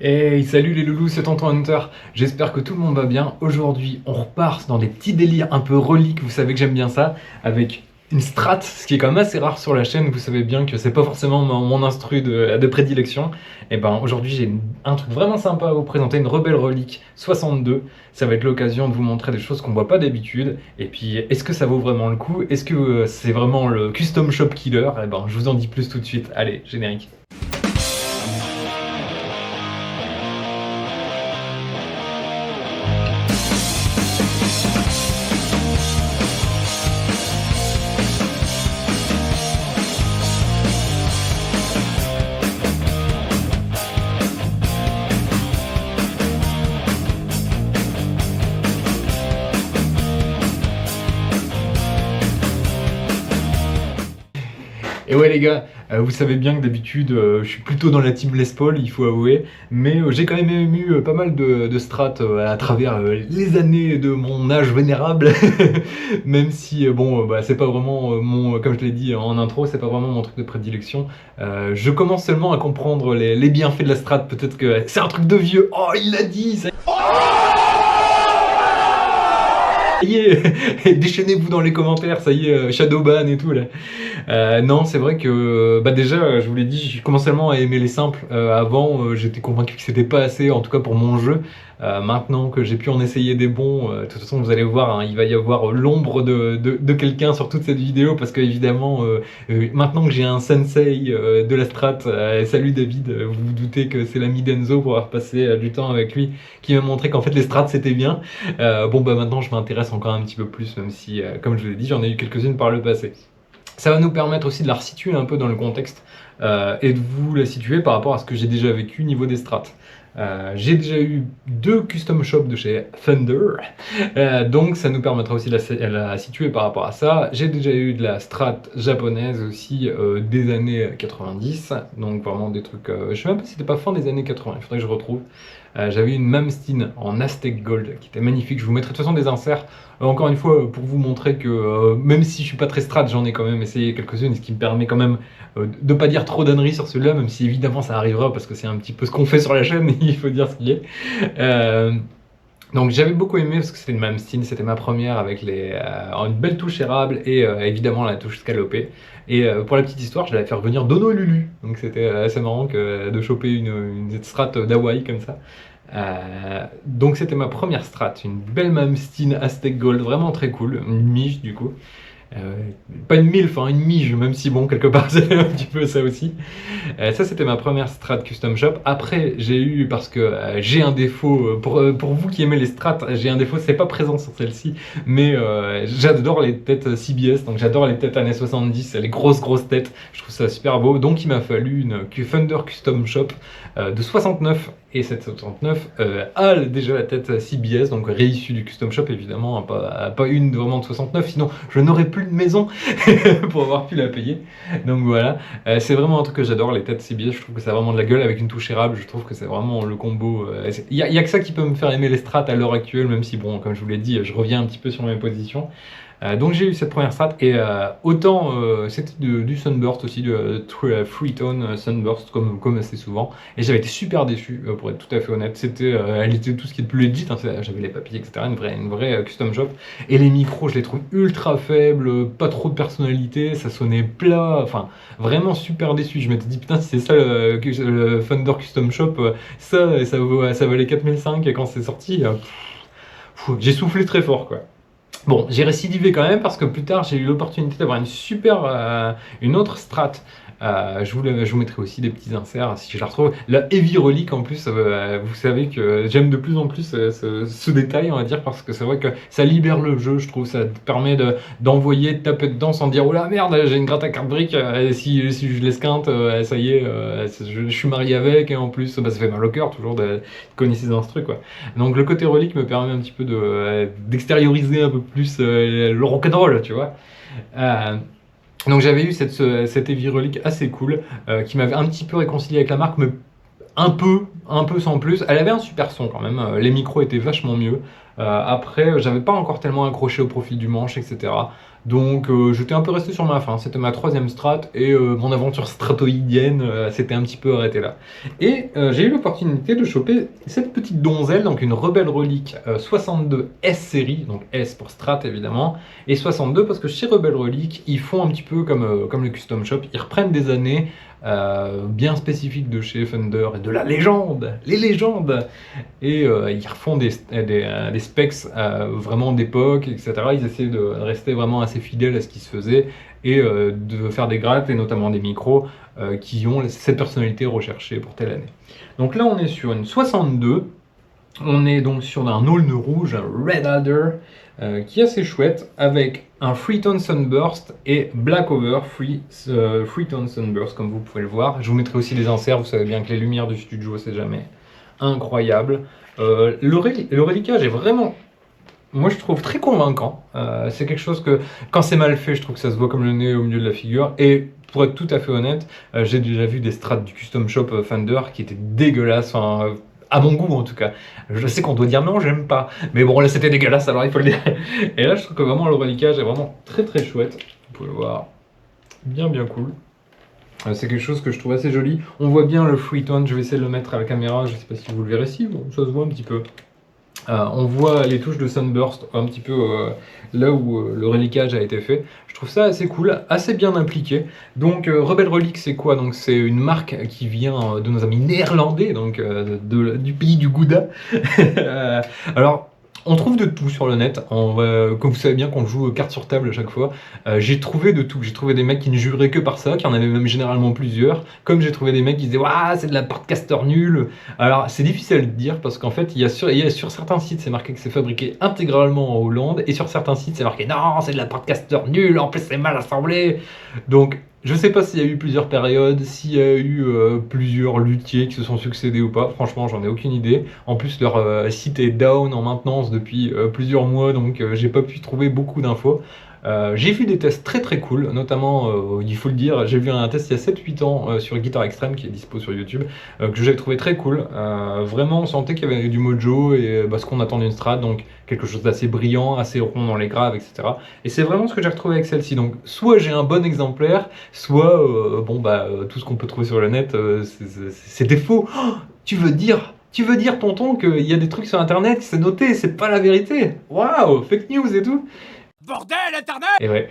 Hey, salut les loulous, c'est Tonton Hunter. J'espère que tout le monde va bien. Aujourd'hui, on repart dans des petits délires un peu reliques, vous savez que j'aime bien ça, avec une strat, ce qui est quand même assez rare sur la chaîne. Vous savez bien que c'est pas forcément mon instru de prédilection. Et ben aujourd'hui, j'ai un truc vraiment sympa à vous présenter, une Rebelle Relique 62. Ça va être l'occasion de vous montrer des choses qu'on voit pas d'habitude. Et puis, est-ce que ça vaut vraiment le coup? Est-ce que c'est vraiment le custom shop killer? Et ben, je vous en dis plus tout de suite. Allez, générique. Et ouais les gars, vous savez bien que d'habitude je suis plutôt dans la team Les Paul, il faut avouer, mais j'ai quand même eu pas mal de strats à travers les années de mon âge vénérable, même si bon bah, c'est pas vraiment mon, comme je l'ai dit en intro, c'est pas vraiment mon truc de prédilection. Je commence seulement à comprendre les bienfaits de la strat, peut-être que c'est un truc de vieux, oh il l'a dit, ça y est, déchaînez-vous dans les commentaires, ça y est, Shadowban et tout là. Non, c'est vrai que bah déjà, je vous l'ai dit, je commence seulement à aimer les simples. Avant, j'étais convaincu que c'était pas assez, en tout cas pour mon jeu. Maintenant que j'ai pu en essayer des bons, de toute façon, vous allez voir, hein, il va y avoir l'ombre de quelqu'un sur toute cette vidéo, parce que évidemment, maintenant que j'ai un sensei de la strat, salut David, vous vous doutez que c'est l'ami d'Enzo pour avoir passé du temps avec lui, qui m'a montré qu'en fait les strats c'était bien. Bon bah maintenant je m'intéresse encore un petit peu plus, même si, comme je vous l'ai dit, j'en ai eu quelques-unes par le passé. Ça va nous permettre aussi de la resituer un peu dans le contexte et de vous la situer par rapport à ce que j'ai déjà vécu niveau des strats. J'ai déjà eu 2 custom shops de chez Thunder, donc ça nous permettra aussi de la situer par rapport à ça. J'ai déjà eu de la strat japonaise aussi des années 90, donc vraiment des trucs, je sais même pas si c'était pas fin des années 80, il faudrait que je retrouve. J'avais une Malmsteen en Aztec Gold qui était magnifique, je vous mettrai de toute façon des inserts, encore une fois pour vous montrer que même si je suis pas très strat, j'en ai quand même essayé quelques-unes, ce qui me permet quand même de pas dire trop d'âneries sur celui-là, même si évidemment ça arrivera parce que c'est un petit peu ce qu'on fait sur la chaîne, il faut dire ce qu'il est. Euh, donc j'avais beaucoup aimé parce que c'était une Malmsteen, c'était ma première avec une belle touche érable et évidemment la touche scalopée. Et pour la petite histoire, je l'avais fait revenir d'Honolulu, donc c'était assez marrant de choper une strat d'Hawaï comme ça. Donc c'était ma première strat, une belle Malmsteen Aztec Gold, vraiment très cool, une miche du coup. Euh, Pas une milf, hein, une mige, même si bon, quelque part c'est un petit peu ça aussi. Ça c'était ma première strat custom shop. Après j'ai eu, parce que j'ai un défaut, pour vous qui aimez les strats, j'ai un défaut, c'est pas présent sur celle-ci, mais j'adore les têtes CBS, donc j'adore les têtes années 70, les grosses têtes, je trouve ça super beau, donc il m'a fallu une Thunder Custom Shop de 69, et cette 69 a déjà la tête CBS, donc réissue du Custom Shop évidemment, hein, pas une vraiment de 69, sinon je n'aurais plus de maison pour avoir pu la payer. Donc voilà, c'est vraiment un truc que j'adore, les têtes CBS, je trouve que ça a vraiment de la gueule avec une touche érable, je trouve que c'est vraiment le combo. Il y a que ça qui peut me faire aimer les strats à l'heure actuelle, même si bon, comme je vous l'ai dit, je reviens un petit peu sur mes positions. Donc j'ai eu cette première strat et autant c'était du Sunburst aussi, de Freetone Sunburst comme assez souvent, et j'avais été super déçu pour être tout à fait honnête. Elle était tout ce qui est de plus legit, hein, j'avais les papiers etc, une vraie custom shop, et les micros je les trouve ultra faibles, pas trop de personnalité, ça sonnait plat, enfin vraiment super déçu. Je m'étais dit putain, si c'est ça le Thunder Custom Shop, ça valait 4005 quand c'est sorti, j'ai soufflé très fort quoi. Bon, j'ai récidivé quand même parce que plus tard j'ai eu l'opportunité d'avoir une autre strat. Je vous mettrai aussi des petits inserts si je la retrouve. La Heavy Relic en plus, vous savez que j'aime de plus en plus ce détail, on va dire, parce que c'est vrai que ça libère le jeu, je trouve. Ça te permet d'envoyer, de taper dedans sans dire oh la merde, j'ai une gratte à carte brique, si je l'esquinte, ça y est, je suis marié avec, et en plus bah, ça fait mal au cœur toujours de connaître ces instrus quoi. Donc le côté relique me permet un petit peu d'extérioriser un peu plus le rock'n'roll, tu vois. Euh, donc j'avais eu cette Heavy Relic assez cool, qui m'avait un petit peu réconcilié avec la marque, mais un peu sans plus. Elle avait un super son quand même, les micros étaient vachement mieux. Après, j'avais pas encore tellement accroché au profil du manche, etc. Donc j'étais un peu resté sur ma faim. C'était ma troisième strat et mon aventure stratoïdienne s'était un petit peu arrêtée là. Et j'ai eu l'opportunité de choper cette petite donzelle, donc une Rebelle Relique 62 S série, donc S pour strat évidemment, et 62 parce que chez Rebelle Relique, ils font un petit peu comme le Custom Shop, ils reprennent des années bien spécifiques de chez Thunder et de la légende, les légendes, et ils refont des specs vraiment d'époque, etc. Ils essaient de rester vraiment assez fidèles à ce qui se faisait et de faire des grattes et notamment des micros qui ont cette personnalité recherchée pour telle année. Donc là, on est sur une 62. On est donc sur un aulne rouge, un Red Adder, qui est assez chouette, avec un Freetone Sunburst et Black Over Freetone Sunburst, comme vous pouvez le voir. Je vous mettrai aussi les inserts, vous savez bien que les lumières du studio, c'est jamais incroyable. Le reliquage est vraiment, moi je trouve très convaincant. C'est quelque chose que, quand c'est mal fait, je trouve que ça se voit comme le nez au milieu de la figure. Et pour être tout à fait honnête, j'ai déjà vu des strats du Custom Shop Fender qui étaient dégueulasses, enfin, à mon goût en tout cas. Je sais qu'on doit dire non, j'aime pas. Mais bon, là c'était dégueulasse, alors il faut le dire. Et là, je trouve que vraiment le reliquage est vraiment très très chouette. Vous pouvez le voir, bien bien cool. C'est quelque chose que je trouve assez joli. On voit bien le Freetone, je vais essayer de le mettre à la caméra, je sais pas si vous le verrez ici, bon, ça se voit un petit peu. On voit les touches de Sunburst un petit peu là où le reliquage a été fait. Je trouve ça assez cool, assez bien impliqué. Donc Rebel Relic, c'est quoi? Donc c'est une marque qui vient de nos amis néerlandais, donc du pays du Gouda. Alors on trouve de tout sur le net. Comme vous savez bien qu'on joue carte sur table à chaque fois, j'ai trouvé de tout. J'ai trouvé des mecs qui ne juraient que par ça, qui en avaient même généralement plusieurs. Comme j'ai trouvé des mecs qui disaient waouh, c'est de la portcaster nulle. Alors c'est difficile de dire parce qu'en fait, il y a sur certains sites c'est marqué que c'est fabriqué intégralement en Hollande et sur certains sites c'est marqué non, c'est de la portcaster nulle, en plus c'est mal assemblé. Donc je sais pas s'il y a eu plusieurs périodes, s'il y a eu plusieurs luthiers qui se sont succédés ou pas. Franchement, j'en ai aucune idée. En plus, leur site est down en maintenance depuis plusieurs mois, donc j'ai pas pu trouver beaucoup d'infos. J'ai vu des tests très très cool, notamment, il faut le dire, j'ai vu un test il y a 7-8 ans sur Guitar Extreme qui est dispo sur YouTube, que j'ai trouvé très cool. Vraiment, on sentait qu'il y avait du mojo et ce qu'on attend d'une strat, donc quelque chose d'assez brillant, assez rond dans les graves, etc. Et c'est vraiment ce que j'ai retrouvé avec celle-ci. Donc, soit j'ai un bon exemplaire, soit tout ce qu'on peut trouver sur le net, c'est des faux. Oh, tu veux dire, tonton, qu'il y a des trucs sur internet, c'est noté, c'est pas la vérité. Waouh, fake news et tout. Bordel, Internet! Et ouais.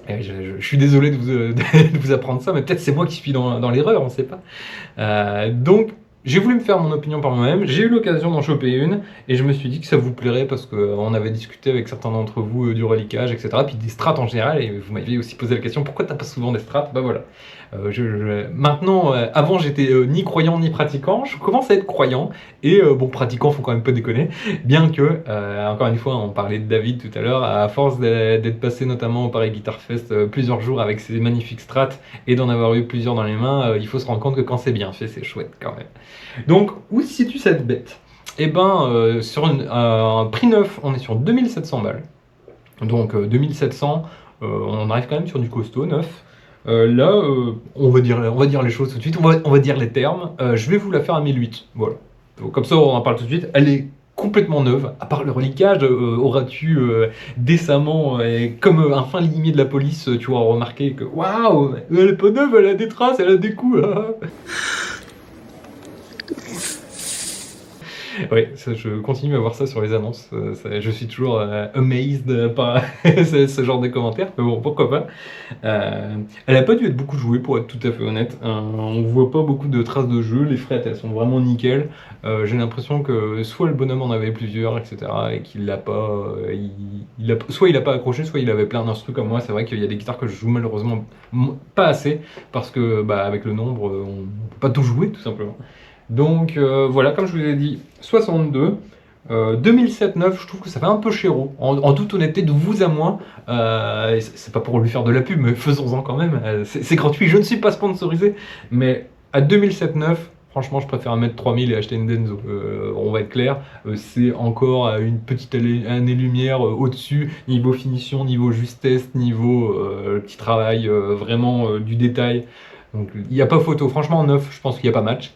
Je suis désolé de vous, de vous apprendre ça, mais peut-être c'est moi qui suis dans l'erreur, on sait pas. Donc, j'ai voulu me faire mon opinion par moi-même, j'ai eu l'occasion d'en choper une, et je me suis dit que ça vous plairait parce qu'on avait discuté avec certains d'entre vous du reliquage, etc., puis des strats en général, et vous m'aviez aussi posé la question, pourquoi t'as pas souvent des strats? Bah voilà. Maintenant, avant j'étais ni croyant ni pratiquant, je commence à être croyant, et pratiquant, faut quand même pas déconner, bien que, encore une fois, on parlait de David tout à l'heure, à force d'être passé notamment au Paris Guitar Fest plusieurs jours avec ces magnifiques strats, et d'en avoir eu plusieurs dans les mains, il faut se rendre compte que quand c'est bien fait, c'est chouette quand même. Donc, où se situe cette bête? Eh ben, sur un prix neuf, on est sur 2700 balles. Donc, 2700, on arrive quand même sur du costaud, neuf. Là, on va dire les choses tout de suite, on va dire les termes. Je vais vous la faire à 1008, voilà. Donc, comme ça, on en parle tout de suite. Elle est complètement neuve, à part le reliquage, auras-tu décemment, comme un fin limier de la police, tu auras remarqué que waouh, elle est pas neuve, elle a des traces, elle a des coups. Oui, je continue à voir ça sur les annonces. Je suis toujours amazed par ce genre de commentaires, mais bon, pourquoi pas. Elle a pas dû être beaucoup jouée, pour être tout à fait honnête. On voit pas beaucoup de traces de jeu, les frettes elles sont vraiment nickel. J'ai l'impression que soit le bonhomme en avait plusieurs, etc., et qu'il l'a pas, soit il a pas accroché, soit il avait plein d'instrus comme moi. C'est vrai qu'il y a des guitares que je joue malheureusement pas assez, parce que avec le nombre, on peut pas tout jouer tout simplement. Donc voilà, comme je vous ai dit, 62. 2007-9, je trouve que ça fait un peu chéro. En toute honnêteté, de vous à moi, c'est pas pour lui faire de la pub, mais faisons-en quand même. C'est gratuit, je ne suis pas sponsorisé. Mais à 2007-9, franchement, je préfère mettre 3000 et acheter une Denso. On va être clair, c'est encore à une petite année-lumière au-dessus, niveau finition, niveau justesse, niveau petit travail, vraiment du détail. Donc il n'y a pas photo. Franchement, en neuf, je pense qu'il n'y a pas match.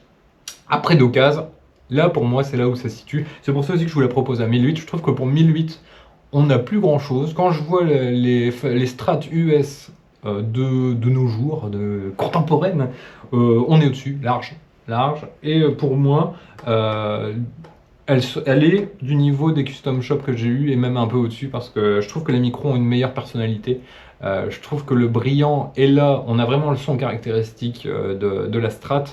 Après d'occasion, Là, pour moi, c'est là où ça se situe. C'est pour ça aussi que je vous la propose à 1008. Je trouve que pour 1008, on n'a plus grand chose. Quand je vois les strats US de nos jours, de contemporaines, on est au-dessus, large, large. Et pour moi, euh, elle est du niveau des custom shops que j'ai eu et même un peu au-dessus parce que je trouve que les micros ont une meilleure personnalité. Je trouve que le brillant est là, on a vraiment le son caractéristique de la Strat.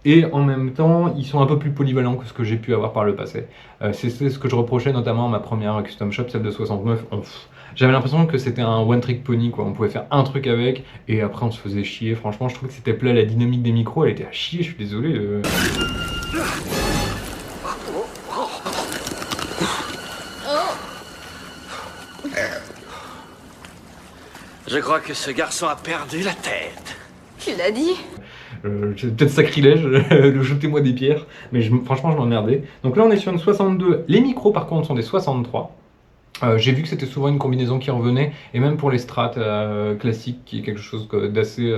Et en même temps, ils sont un peu plus polyvalents que ce que j'ai pu avoir par le passé. C'est ce que je reprochais notamment à ma première custom shop, celle de 69. J'avais l'impression que c'était un one trick pony, quoi. On pouvait faire un truc avec et après on se faisait chier. Franchement, je trouve que c'était plat. La dynamique des micros, elle était à chier, je suis désolé. Je crois que ce garçon a perdu la tête. Tu l'as dit? C'est peut-être sacrilège, jetez-moi des pierres, mais franchement je m'emmerdais. Donc là on est sur une 62, les micros par contre sont des 63. J'ai vu que c'était souvent une combinaison qui revenait, et même pour les strats classiques, qui est quelque chose d'assez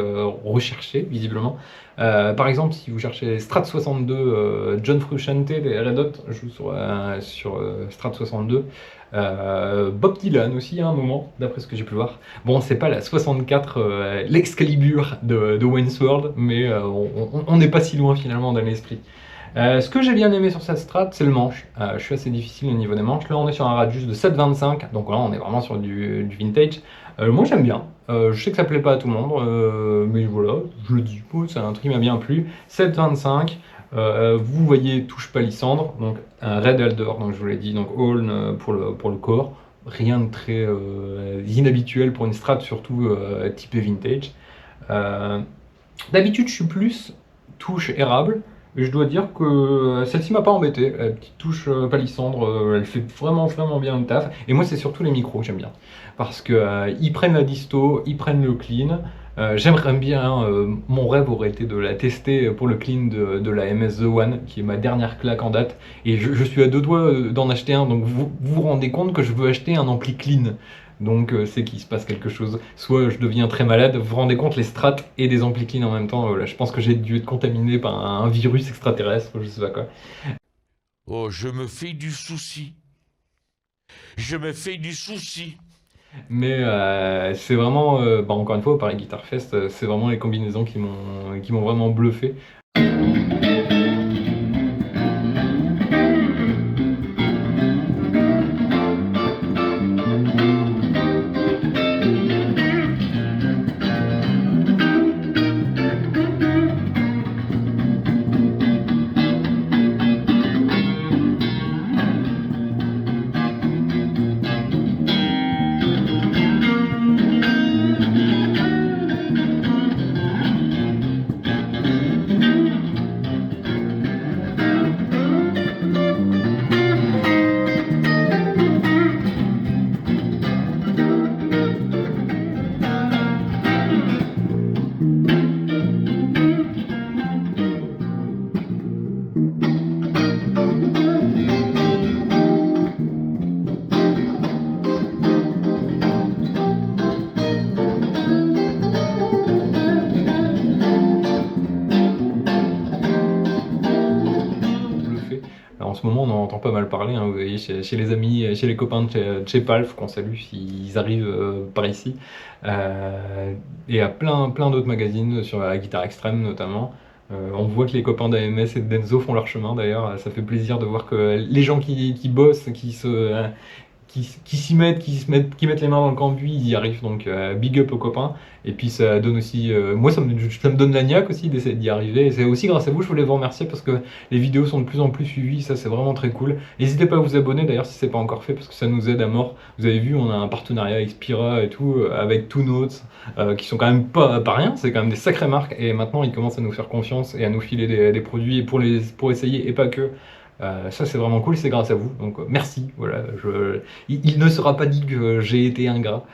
recherché visiblement. Par exemple, si vous cherchez les Strat 62, John Frusciante des Red Hot joue sur Strat 62. Bob Dylan aussi à un moment, d'après ce que j'ai pu voir. Bon, c'est pas la 64, l'Excalibur de Wayne's World, mais on n'est pas si loin finalement dans l'esprit. Ce que j'ai bien aimé sur cette strat, c'est le manche. Je suis assez difficile au niveau des manches. Là, on est sur un radius de 7,25, donc là, on est vraiment sur du vintage. Moi, j'aime bien. Je sais que ça plaît pas à tout le monde, mais voilà, je le dis, c'est un truc qui m'a bien plu. 7,25. Vous voyez touche palissandre, donc un red elder, donc je vous l'ai dit, donc Holm pour le corps. Rien de très inhabituel pour une strat, surtout typée vintage. D'habitude, je suis plus touche érable. Et je dois dire que celle-ci m'a pas embêté. La petite touche palissandre, elle fait vraiment vraiment bien le taf. Et moi, c'est surtout les micros que j'aime bien. Parce que ils prennent la disto, ils prennent le clean. J'aimerais bien, mon rêve aurait été de la tester pour le clean de la MS The One, qui est ma dernière claque en date. Et je suis à deux doigts d'en acheter un. Donc vous rendez compte que je veux acheter un ampli clean. Donc c'est qu'il se passe quelque chose. Soit je deviens très malade, vous vous rendez compte, les strats et des amplis clean en même temps, là, je pense que j'ai dû être contaminé par un virus extraterrestre, je sais pas quoi. Oh, je me fais du souci. Je me fais du souci. Mais c'est vraiment, encore une fois, au Paris Guitar Fest, c'est vraiment les combinaisons qui m'ont vraiment bluffé. En ce moment, on en entend pas mal parler, hein, vous voyez, chez les amis, chez les copains de chez Palf, qu'on salue s'ils arrivent par ici. Et à plein d'autres magazines, sur la guitare extrême notamment. On voit que les copains d'AMS et de Denso font leur chemin d'ailleurs. Ça fait plaisir de voir que les gens qui bossent, qui s'y mettent, qui mettent les mains dans le cambouis, ils y arrivent. Donc big up aux copains. Et puis ça donne aussi, moi ça me donne la niaque aussi d'essayer d'y arriver. Et c'est aussi grâce à vous, je voulais vous remercier parce que les vidéos sont de plus en plus suivies. Ça c'est vraiment très cool. N'hésitez pas à vous abonner d'ailleurs si c'est pas encore fait parce que ça nous aide à mort. Vous avez vu, on a un partenariat avec Spira et tout, avec Two Notes, qui sont quand même pas rien. C'est quand même des sacrées marques. Et maintenant ils commencent à nous faire confiance et à nous filer des produits pour essayer et pas que. Ça c'est vraiment cool, c'est grâce à vous, donc merci, voilà, il ne sera pas dit que j'ai été ingrat.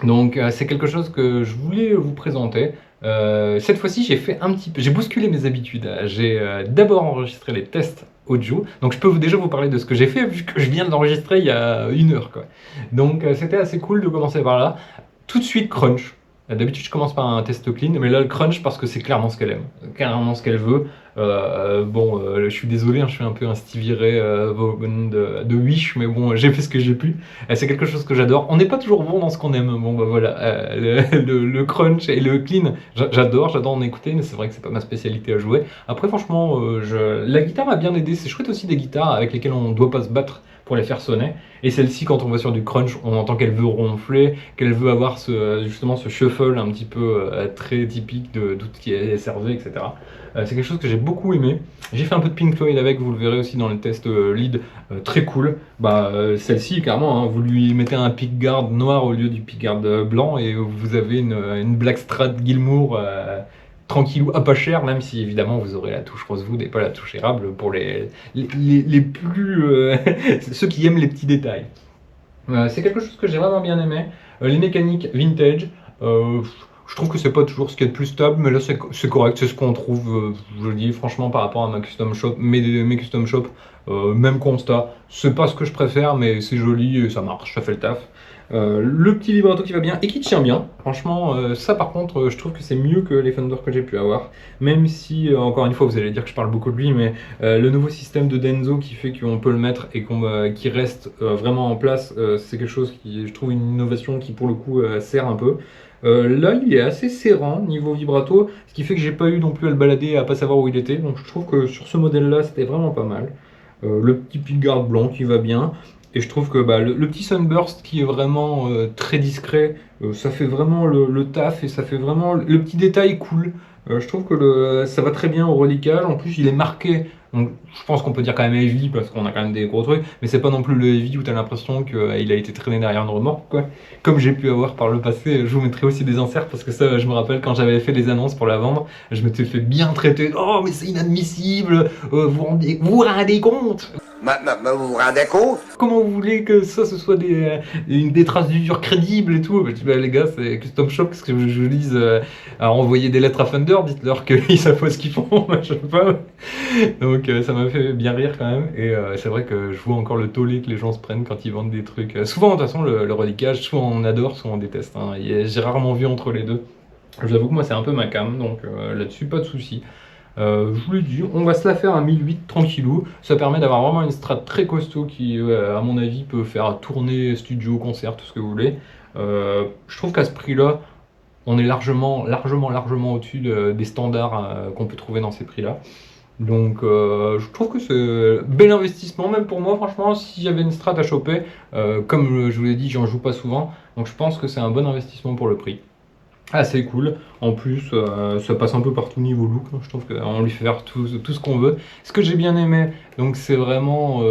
Donc c'est quelque chose que je voulais vous présenter. Cette fois-ci j'ai fait un petit peu, j'ai bousculé mes habitudes. J'ai d'abord enregistré les tests audio, donc je peux déjà vous parler de ce que j'ai fait vu que je viens de l'enregistrer il y a 1 heure quoi. Donc c'était assez cool de commencer par là. Tout de suite crunch. D'habitude, je commence par un test clean, mais là, le crunch, parce que c'est clairement ce qu'elle aime, clairement ce qu'elle veut. Je suis désolé, hein, je suis un peu un Stevie Ray Vaughan de Wish, mais bon, j'ai fait ce que j'ai pu. C'est quelque chose que j'adore. On n'est pas toujours bon dans ce qu'on aime. Bon, bah voilà, le crunch et le clean, j'adore en écouter, mais c'est vrai que c'est pas ma spécialité à jouer. Après, franchement, la guitare m'a bien aidé. C'est chouette aussi des guitares avec lesquelles on ne doit pas se battre pour les faire sonner. Et celle-ci, quand on va sur du crunch, on entend qu'elle veut ronfler, qu'elle veut avoir justement ce shuffle un petit peu très typique de tout ce qui est SRV, etc. C'est quelque chose que j'ai beaucoup aimé. J'ai fait un peu de Pink Floyd avec, vous le verrez aussi dans le test lead, très cool. Celle-ci, clairement, hein, vous lui mettez un pickguard noir au lieu du pickguard blanc et vous avez une Black Strat Gilmour tranquillou à pas cher, même si évidemment vous aurez la touche Rosewood et pas la touche érable pour les plus ceux qui aiment les petits détails. C'est quelque chose que j'ai vraiment bien aimé. Les mécaniques vintage, je trouve que c'est pas toujours ce qui est le plus stable, mais là c'est correct, c'est ce qu'on trouve, je le dis franchement par rapport à ma custom shop, mes custom shop, même constat. C'est pas ce que je préfère, mais c'est joli et ça marche, ça fait le taf. Le petit vibrato qui va bien et qui tient bien. Franchement, ça par contre, je trouve que c'est mieux que les Fender que j'ai pu avoir. Même si, encore une fois, vous allez dire que je parle beaucoup de lui, mais le nouveau système de Denso qui fait qu'on peut le mettre et qui reste vraiment en place, c'est quelque chose qui, je trouve, une innovation qui pour le coup sert un peu. Là, il est assez serrant niveau vibrato, ce qui fait que j'ai pas eu non plus à le balader à pas savoir où il était. Donc je trouve que sur ce modèle-là, c'était vraiment pas mal. Le petit pickguard blanc qui va bien. Et je trouve que le petit sunburst qui est vraiment très discret, ça fait vraiment le taf et ça fait vraiment le petit détail cool. Je trouve que ça va très bien au reliquage. En plus, il est marqué. Donc, je pense qu'on peut dire quand même heavy parce qu'on a quand même des gros trucs, mais c'est pas non plus le heavy où tu as l'impression qu'il a été traîné derrière une remorque, quoi. Comme j'ai pu avoir par le passé, je vous mettrai aussi des inserts parce que ça, je me rappelle quand j'avais fait les annonces pour la vendre, je m'étais fait bien traiter. Oh, mais c'est inadmissible, vous rendez compte? Mais vous vous rendez compte? Comment vous voulez que ça, ce soit des traces d'usure crédibles et tout? Je dis, les gars, c'est Custom Shop, qu'est-ce que je dise à envoyer des lettres à Fender, dites-leur qu'ils savent pas ce qu'ils font, je sais pas. Donc ça m'a fait bien rire quand même, et c'est vrai que je vois encore le tollé que les gens se prennent quand ils vendent des trucs. Souvent, de toute façon, le reliquage, soit on adore, soit on déteste, hein. J'ai rarement vu entre les deux. Je vous avoue que moi, c'est un peu ma came, donc là-dessus, pas de souci. Je vous l'ai dit, on va se la faire à 1008 tranquillou. Ça permet d'avoir vraiment une strat très costaud qui, à mon avis, peut faire tourner studio, concert, tout ce que vous voulez. Je trouve qu'à ce prix-là, on est largement au-dessus des standards qu'on peut trouver dans ces prix-là. Donc, je trouve que c'est bel investissement, même pour moi, franchement, si j'avais une strat à choper, comme je vous l'ai dit, j'en joue pas souvent, donc je pense que c'est un bon investissement pour le prix. Assez cool. En plus, ça passe un peu partout niveau look, hein. Je trouve qu'on lui fait faire tout ce qu'on veut. Ce que j'ai bien aimé, donc c'est vraiment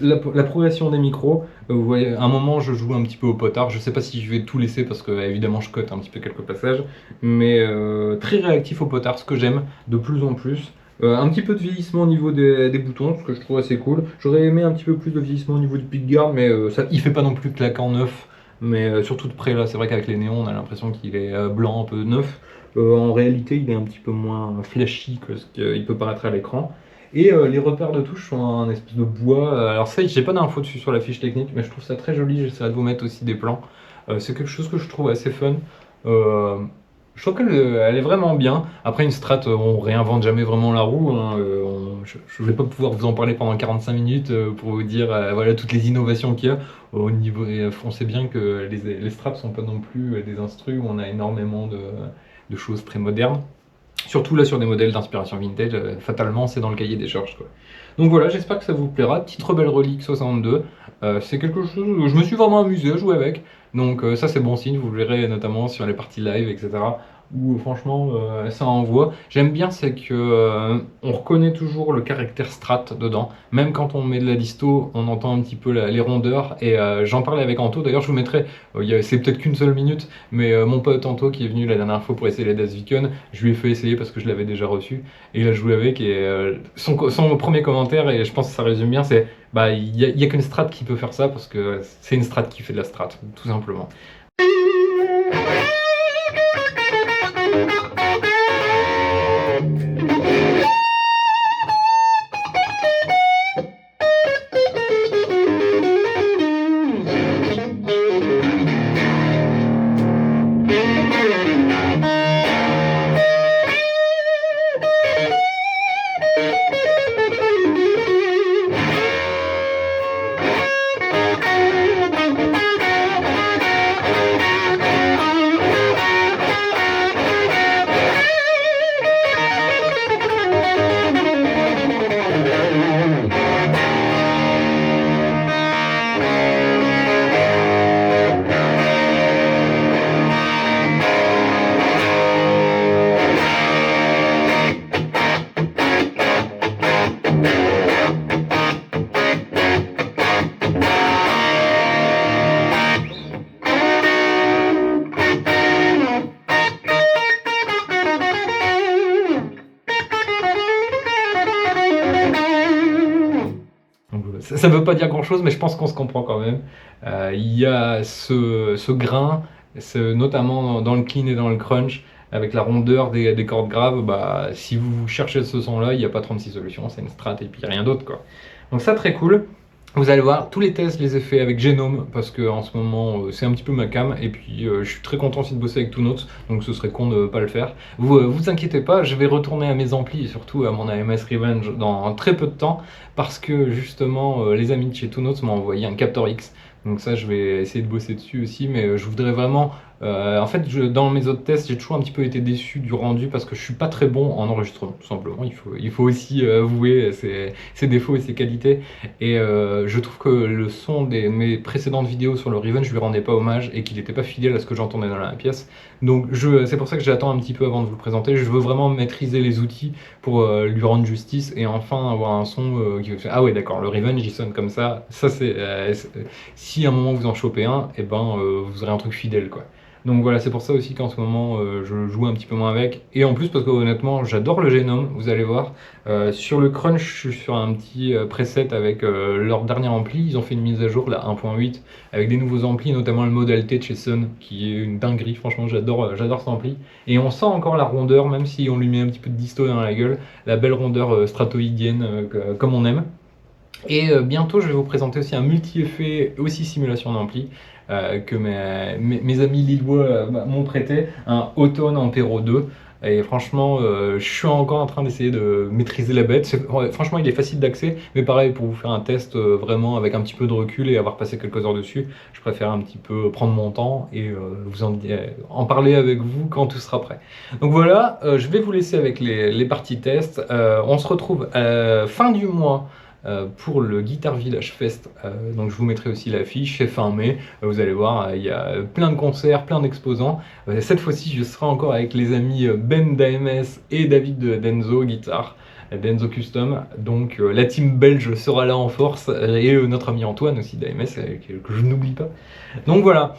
la progression des micros. Vous voyez, à un moment, je joue un petit peu au potard. Je sais pas si je vais tout laisser parce que évidemment, je cote un petit peu quelques passages, mais très réactif au potard, ce que j'aime de plus en plus. Un petit peu de vieillissement au niveau des boutons, ce que je trouve assez cool. J'aurais aimé un petit peu plus de vieillissement au niveau du pickguard, mais il fait pas non plus claquant neuf. Mais surtout de près là, c'est vrai qu'avec les néons, on a l'impression qu'il est blanc, un peu neuf. En réalité, il est un petit peu moins flashy que ce qu'il peut paraître à l'écran. Et les repères de touche sont un espèce de bois. Alors ça, j'ai pas d'infos dessus sur la fiche technique, mais je trouve ça très joli. J'essaierai de vous mettre aussi des plans. C'est quelque chose que je trouve assez fun. Je trouve qu'elle est vraiment bien. Après, une strat, on réinvente jamais vraiment la roue, hein. Je ne vais pas pouvoir vous en parler pendant 45 minutes pour vous dire voilà toutes les innovations qu'il y a. Au niveau, on sait bien que les strats sont pas non plus des instrus où on a énormément de choses très modernes. Surtout là sur des modèles d'inspiration vintage, fatalement c'est dans le cahier des charges, quoi. Donc voilà, j'espère que ça vous plaira. Petite Rebelle Relic 62, c'est quelque chose où je me suis vraiment amusé à jouer avec. Donc ça c'est bon signe, vous le verrez notamment sur les parties live, etc. Où franchement ça envoie. J'aime bien c'est que on reconnaît toujours le caractère strat dedans. Même quand on met de la disto, on entend un petit peu les rondeurs. Et j'en parlais avec Anto, d'ailleurs je vous mettrai, c'est peut-être qu'une seule minute, mais mon pote Anto qui est venu la dernière fois pour essayer les Das Viken, je lui ai fait essayer parce que je l'avais déjà reçu. Et il a joué avec et son premier commentaire, et je pense que ça résume bien, c'est il y a qu'une strat qui peut faire ça parce que c'est une strat qui fait de la strat, tout simplement. ça veut pas dire grand-chose, mais je pense qu'on se comprend quand même. Il y a ce grain, notamment dans le clean et dans le crunch, avec la rondeur des cordes graves. Bah, si vous cherchez ce son-là, il n'y a pas 36 solutions, c'est une strat et puis rien d'autre, quoi. Donc ça, très cool. Vous allez voir, tous les tests, je les ai faits avec Genome, parce que en ce moment, c'est un petit peu ma cam, et puis je suis très content aussi de bosser avec Two-Notes, donc ce serait con de ne pas le faire. Vous inquiétez pas, je vais retourner à mes amplis, et surtout à mon AMS Revenge, dans très peu de temps, parce que justement, les amis de chez Two-Notes m'ont envoyé un Captor X, donc ça, je vais essayer de bosser dessus aussi, mais je voudrais vraiment... en fait, dans mes autres tests, j'ai toujours un petit peu été déçu du rendu, parce que je suis pas très bon en enregistrement, tout simplement. Il faut aussi avouer ses défauts et ses qualités. Et je trouve que le son de mes précédentes vidéos sur le Revenge, je lui rendais pas hommage et qu'il n'était pas fidèle à ce que j'entendais dans la pièce. Donc c'est pour ça que j'attends un petit peu avant de vous le présenter. Je veux vraiment maîtriser les outils pour lui rendre justice et enfin avoir un son qui va faire ah ouais d'accord, le Revenge il sonne comme ça. Ça si à un moment vous en chopez un, et ben vous aurez un truc fidèle quoi. Donc voilà, c'est pour ça aussi qu'en ce moment je joue un petit peu moins avec. Et en plus parce que honnêtement j'adore le Genome, vous allez voir. Sur le crunch, je suis sur un petit preset avec leur dernier ampli. Ils ont fait une mise à jour, la 1.8, avec des nouveaux amplis, notamment le Model T de chez Sun, qui est une dinguerie. Franchement, j'adore cet ampli. Et on sent encore la rondeur, même si on lui met un petit peu de disto dans la gueule, la belle rondeur stratoïdienne, comme on aime. Et bientôt, je vais vous présenter aussi un multi-effet, aussi simulation d'ampli, que mes amis lillois m'ont prêté, un Automne Ampero 2. Et franchement, je suis encore en train d'essayer de maîtriser la bête. Franchement, il est facile d'accès, mais pareil, pour vous faire un test vraiment avec un petit peu de recul et avoir passé quelques heures dessus, je préfère un petit peu prendre mon temps et vous en parler avec vous quand tout sera prêt. Donc voilà, je vais vous laisser avec les parties tests. On se retrouve fin du mois pour le Guitar Village Fest. Donc je vous mettrai aussi l'affiche, c'est fin mai. Vous allez voir, il y a plein de concerts, plein d'exposants. Cette fois-ci, je serai encore avec les amis Ben d'AMS et David d'Enzo Guitar. D'Enzo Custom, donc la team belge sera là en force, et notre ami Antoine aussi d'AMS, que je n'oublie pas. Donc voilà,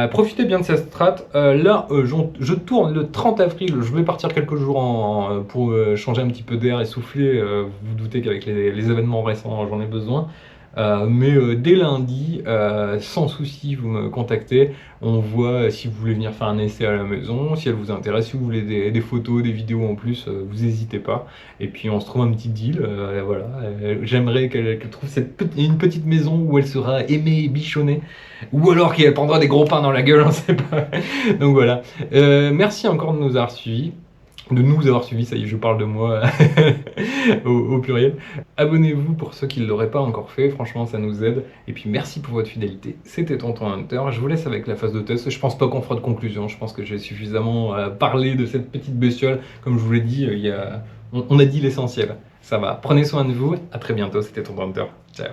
profitez bien de cette strat. Là, je tourne le 30 avril, je vais partir quelques jours pour changer un petit peu d'air et souffler. Vous vous doutez qu'avec les événements récents, j'en ai besoin. Mais dès lundi, sans souci, vous me contactez. On voit si vous voulez venir faire un essai à la maison, si elle vous intéresse, si vous voulez des photos, des vidéos en plus, vous n'hésitez pas. Et puis on se trouve un petit deal. Voilà. J'aimerais qu'elle trouve une petite maison où elle sera aimée et bichonnée. Ou alors qu'elle prendra des gros pains dans la gueule, on ne sait pas. Donc voilà. Merci encore de nous avoir suivis. De nous avoir suivis, ça y est, je parle de moi au pluriel. Abonnez-vous pour ceux qui ne l'auraient pas encore fait, franchement ça nous aide. Et puis merci pour votre fidélité, c'était Tonton Hunter. Je vous laisse avec la phase de test, je pense pas qu'on fera de conclusion, je pense que j'ai suffisamment parlé de cette petite bestiole. Comme je vous l'ai dit, on a dit l'essentiel. Ça va, prenez soin de vous, à très bientôt, c'était Tonton Hunter. Ciao.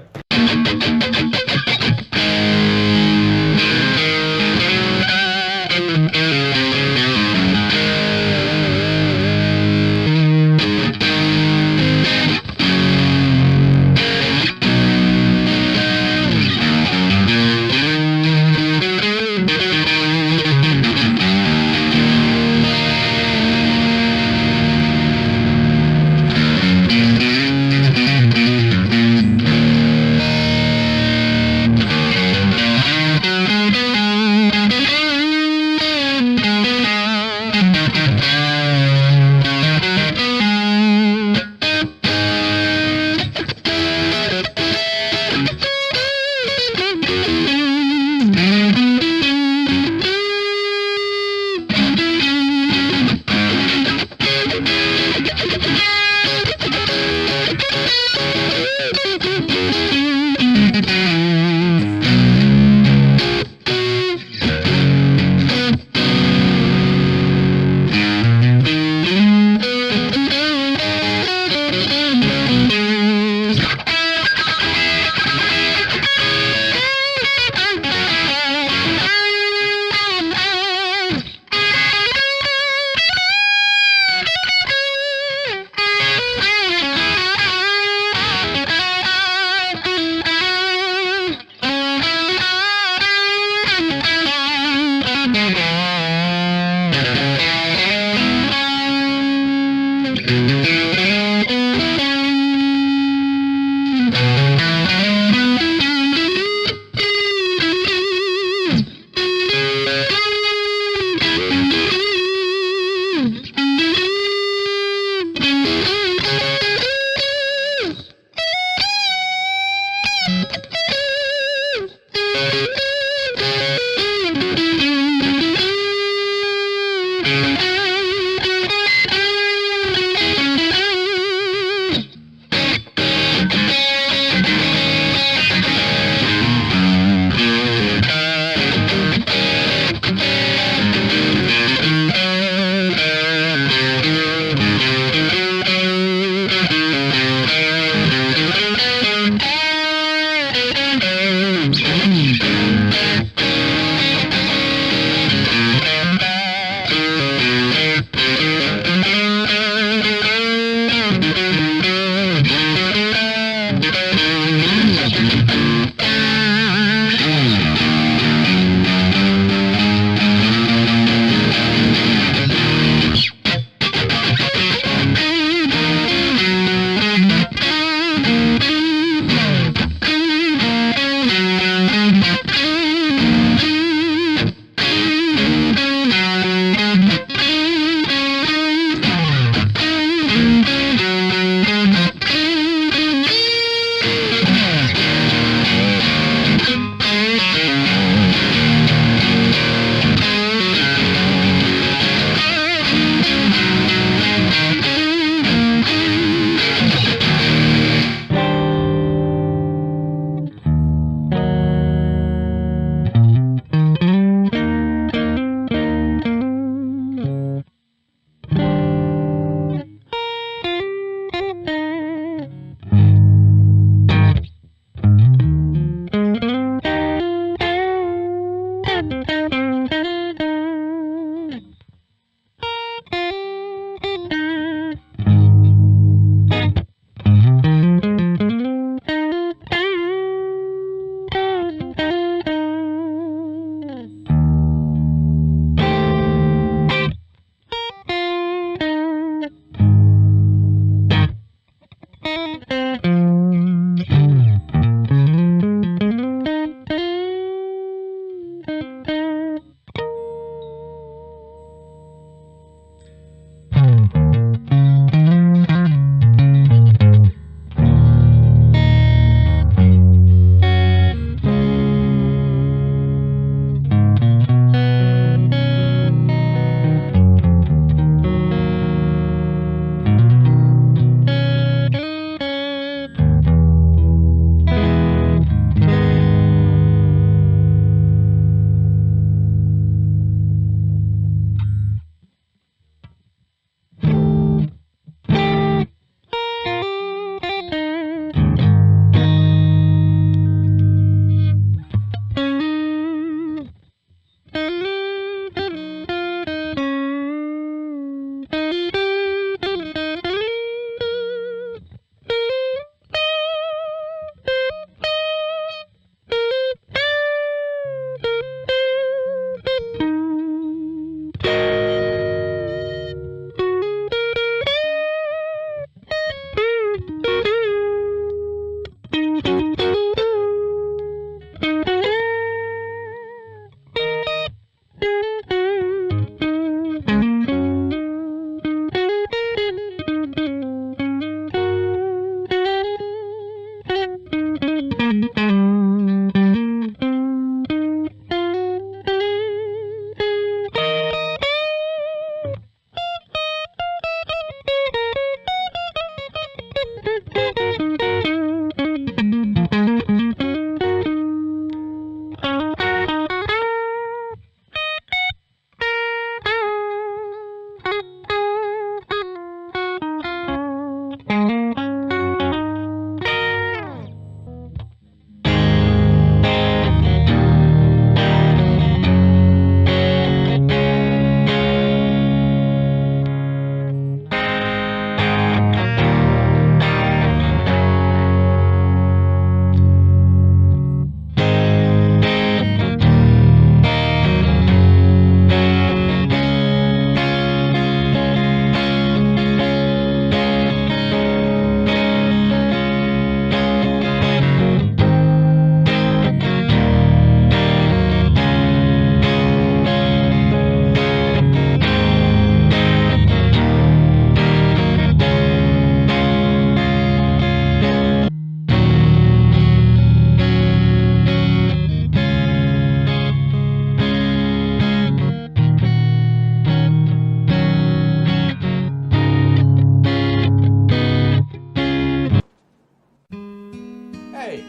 Hey!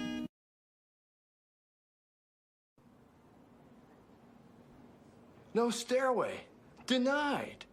No stairway. Denied.